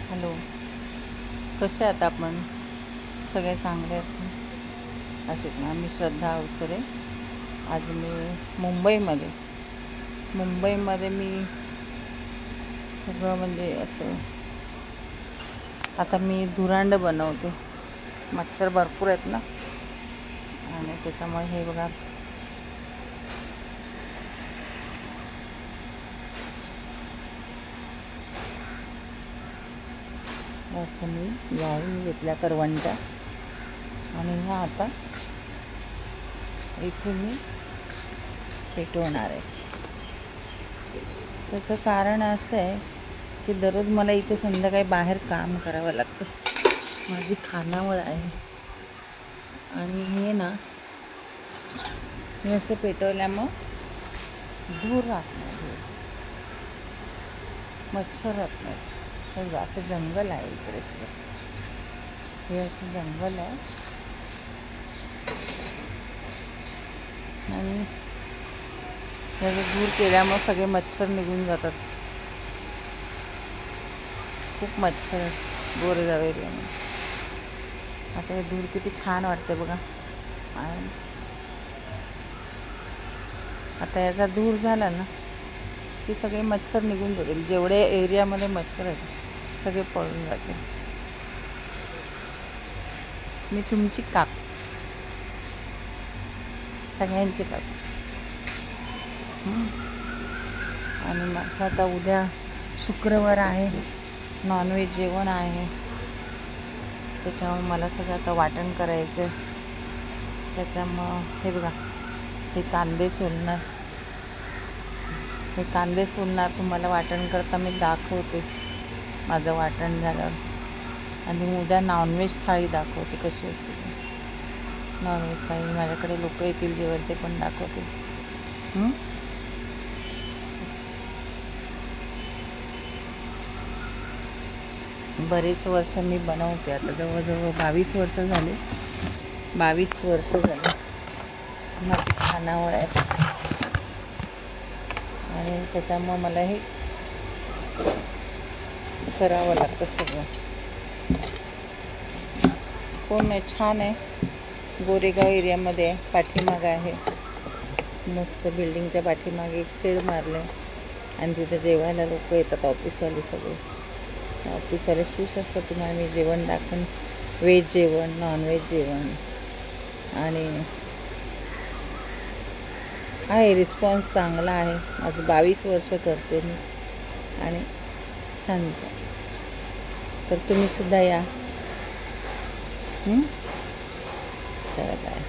Hello, कसे आहात आपण? सगळे चांगले आहेत ना? असेच ना. मी श्रद्धा अवसरे. आज मी मुंबईमध्ये मी सगळं म्हणजे असं, आता मी धुरांड बनवते. मच्छर भरपूर आहेत ना, आणि त्याच्यामुळे हे बघा, असं मी वाळून घेतल्या करवंट्या, आणि ह्या आता इथे मी पेटवणार आहे. त्याचं कारण असं आहे की दररोज मला इथे संध्याकाळी बाहेर काम करावं लागतं. माझी खानावळ आहे, आणि हे ना, हे असं पेटवल्यामुळं धूर राहत नाही, मच्छर राहत नाही. हे असं जंगल आहे इकडे. हे असं जंगल आहे, आणि त्याचं धूर केल्यामुळे सगळे मच्छर निघून जातात. खूप मच्छर गोरेगाव एरियामध्ये. आता हे धूर किती छान वाटते बघा. आणि आता याचा धूर झाला ना की सगळे मच्छर निघून जातील. जेवढे एरियामध्ये मच्छर आहेत सगळे पळून जातील. मी तुमची काप, सगळ्यांची काप. आणि माझं आता उद्या शुक्रवार आहे, नॉनव्हेज जेवण आहे. त्याच्यामुळे मला सगळं आता वाटण करायचं. त्याच्यामुळं हे बघा, हे कांदे सोलणार. तुम्हाला वाटण करता मी दाखवते माझं वाटण झाल्यावर. आणि उद्या नॉनव्हेज थाळी दाखवते कशी असते. नॉनव्हेज थाळी माझ्याकडे लोक येतील जेवण, ते पण दाखवते. बरेच वर्ष मी बनवते. आता जवळजवळ 22 वर्ष झाले. 22 वर्ष झाले माझी खानावळ आहे, आणि त्याच्यामुळं मला हे करावं लागतं सगळं. कोण नाही, छान आहे. गोरेगाव एरियामध्ये आहे, पाठीमागं आहे. मस्त बिल्डिंगच्या पाठीमागे एक शेड मारलं आहे, आणि तिथं जेवायला लोक येतात, ऑफिसवाले सगळे. ऑफिसवाले खुश असतात. तुम्हाला मी जेवण दाखवून, व्हेज जेवण, नॉनव्हेज जेवण. आणि आहे, रिस्पॉन्स चांगला आहे. आज 22 वर्ष करते मी, आणि छान. तर तुम्ही सुद्धा या. चला, बाय.